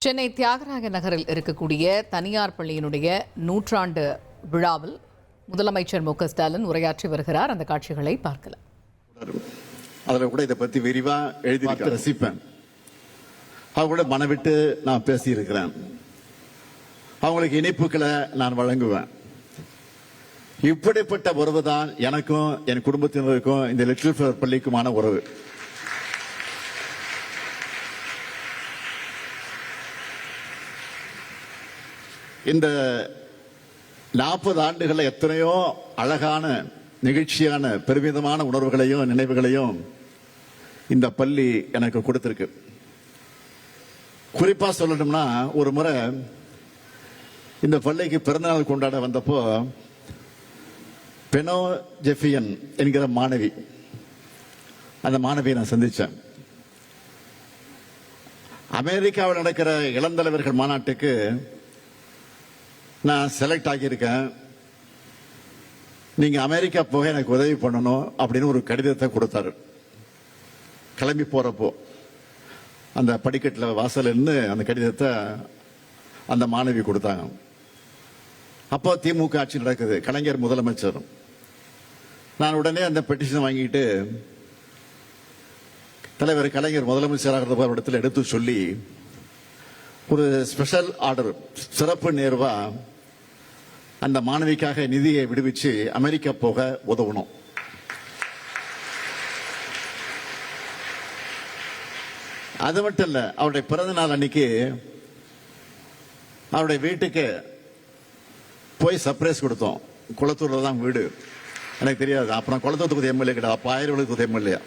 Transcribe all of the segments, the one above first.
சென்னை தியாகராய நகரில் இருக்கக்கூடிய தனியார் பள்ளியினுடைய 100ஆண்டு விழாவில் முதலமைச்சர் மு க ஸ்டாலின் உரையாற்றி வருகிறார். அந்த காட்சிகளை பார்க்கலாம். அதில் கூட இதை பற்றி விரிவாக எழுதி ரசிப்பேன். அவங்க கூட மனவிட்டு நான் பேசியிருக்கிறேன். அவங்களுக்கு இனிப்புகளை நான் வழங்குவேன். இப்படிப்பட்ட உறவு தான் எனக்கும் என் குடும்பத்தினருக்கும் இந்த லிட்டில் ஃபிளவர் பள்ளிக்குமான உறவு. இந்த 40 ஆண்டுகள் எத்தனையோ அழகான நிகழ்ச்சியான பெருமிதமான உணர்வுகளையும் நினைவுகளையும் இந்த பள்ளி எனக்கு கொடுத்திருக்கு. குறிப்பா சொல்லணும்னா, ஒரு முறை இந்த பள்ளிக்கு பிறந்தநாள் கொண்டாட வந்தப்போ பெனோ ஜெஃபியன் என்கிற மாணவி, அந்த மாணவியை நான் சந்திச்சேன். அமெரிக்காவில் நடக்கிற இளந்தலைவர்கள் மாநாட்டுக்கு நான் செலக்ட் ஆகியிருக்கேன், நீங்க அமெரிக்கா போக எனக்கு உதவி பண்ணணும் அப்படின்னு ஒரு கடிதத்தை கொடுத்தாரு. கிளம்பி போறப்போ அந்த படிக்கட்டில் வாசல் இருந்து அந்த கடிதத்தை அந்த மாணவி கொடுத்தாங்க. அப்போ திமுக ஆட்சி நடக்குது, கலைஞர் முதலமைச்சர். நான் உடனே அந்த பெட்டிஷன் வாங்கிட்டு தலைவர் கலைஞர் முதலமைச்சராக இடத்துல எடுத்து சொல்லி ஒரு ஸ்பெஷல் ஆர்டர், சிறப்பு நேர்வா அந்த மாணவிக்காக நிதியை விடுவிச்சு அமெரிக்கா போக உதவணும். அது மட்டும் இல்ல, அவருடைய பிறந்த நாள் அன்னைக்கு அவருடைய வீட்டுக்கு போய் சர்ப்ரைஸ் கொடுத்தோம். குளத்தூர்ல தான் வீடு, எனக்கு தெரியாது. அப்புறம் குளத்தூர் தொகுதி எம்எல்ஏ கிடையாது, அப்ப ஆயிரம் தொகுதி எம்எல்ஏ.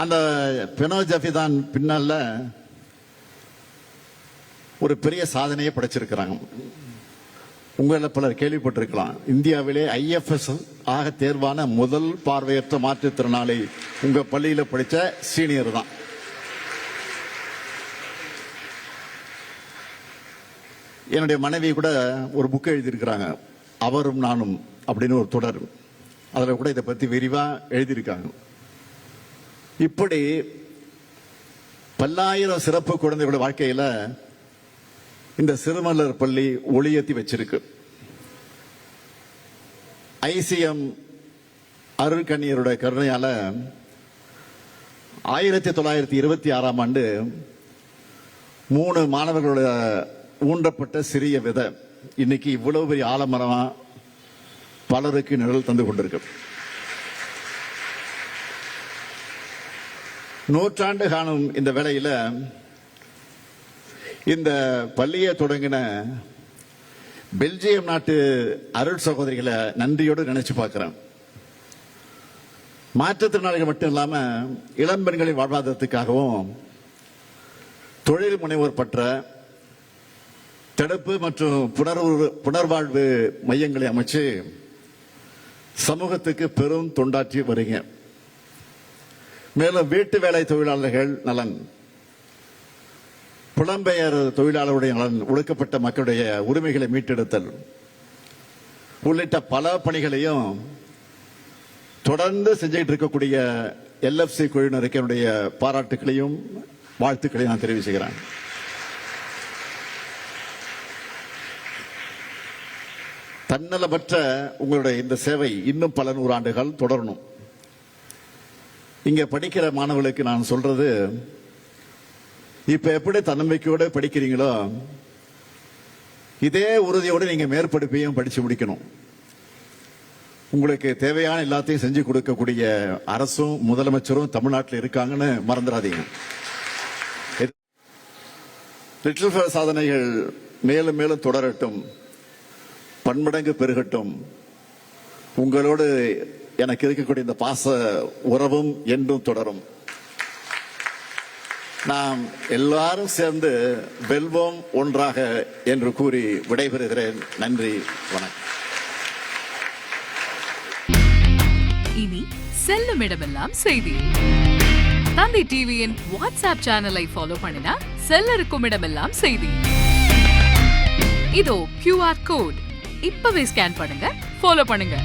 அந்த பெனோ ஜெஃபி தான் பின்னால ஒரு பெரிய சாதனையை படைச்சிருக்கிறாங்க. உங்கள பலர் கேள்விப்பட்டிருக்கலாம், இந்தியாவிலே IFS ஆக தேர்வான முதல் பார்வையற்ற மாற்றுத்திறனாளி உங்க பள்ளியில படிச்ச சீனியர் தான். என்னுடைய மனைவி கூட ஒரு புக் எழுதியிருக்கிறாங்க, அவரும் நானும் அப்படின்னு ஒரு தொடர். அதில் கூட இதை பத்தி விரிவா எழுதியிருக்காங்க. இப்படி பல்லாயிரம் சிறப்பு குழந்தைகளோட வாழ்க்கையில இந்த சிறுமலர் பள்ளி ஒளியேற்றி வச்சிருக்கு. ICM அருள்கண்ணியருடைய கருணையால 1926ஆம் ஆண்டு 3 மாணவர்களோட ஊன்றப்பட்ட சிறிய விதை இன்னைக்கு இவ்வளவு பெரிய ஆலமரமா பலருக்கு நிழல் தந்து கொண்டிருக்கு. 100 ஆண்டு காணும் இந்த வேளையில இந்த பள்ளியை தொடங்கின பெல்ஜியம் நாட்டு அருள் சகோதரிகளை நன்றியோடு நினைச்சு பார்க்கிறேன். மாற்றுத்திறனாளிகள் மட்டும் இல்லாம இளம்பெண்களின் வாழ்வாதாரத்துக்காகவும் தொழில் முனைவோர் பற்ற தடுப்பு மற்றும் புனர்வாழ்வு மையங்களை அமைச்சு சமூகத்துக்கு பெரும் தொண்டாற்றி வருங்க. மேலும் வீட்டு வேலை தொழிலாளர்கள் நலன், புலம்பெயர் தொழிலாளருடைய நலன், ஒடுக்கப்பட்ட மக்களுடைய உரிமைகளை மீட்டெடுத்தல் உள்ளிட்ட பல பணிகளையும் தொடர்ந்து செஞ்சுட்டு இருக்கக்கூடிய LFC குழுவினருக்கு என்னுடைய பாராட்டுகளையும் வாழ்த்துக்களையும் நான் தெரிவிச்சுக்கிறேன். தன்னலமற்ற உங்களுடைய இந்த சேவை இன்னும் பல 100 ஆண்டுகள் தொடரணும். இங்க படிக்கிற மாணவர்களுக்கு நான் சொல்றது, இப்ப எப்படி தன்னம்பிக்கையோட படிக்கிறீங்களோ இதே உறுதியோடு நீங்க மேற்படிப்பையும் படிச்சு முடிக்கணும். உங்களுக்கு தேவையான எல்லாத்தையும் செஞ்சு கொடுக்கக்கூடிய அரசும் முதலமைச்சரும் தமிழ்நாட்டில் இருக்காங்கன்னு மறந்துடாதீங்க. லிட்டில் ஃபிளவர் சாதனைகள் மேலும் மேலும் தொடரட்டும், பன்மடங்கு பெருகட்டும். உங்களோடு எனக்கு இருக்கக்கூடிய இந்த பாச உறவும் என்றும் தொடரும். நாம் எல்லாரும் சேர்ந்து வெல்வோம் ஒன்றாக என்று கூறி விடைபெறுகிறேன். நன்றி, வணக்கம். இனி செல்லும் இடமெல்லாம் செய்தி. தந்தி டிவியின் வாட்ஸ்அப் சேனலை ஃபாலோ பண்ணினா செல்ல இருக்கும் இடமெல்லாம் செய்தி. இதோ QR கோட், இப்பவே ஸ்கேன் பண்ணுங்க, ஃபாலோ பண்ணுங்க.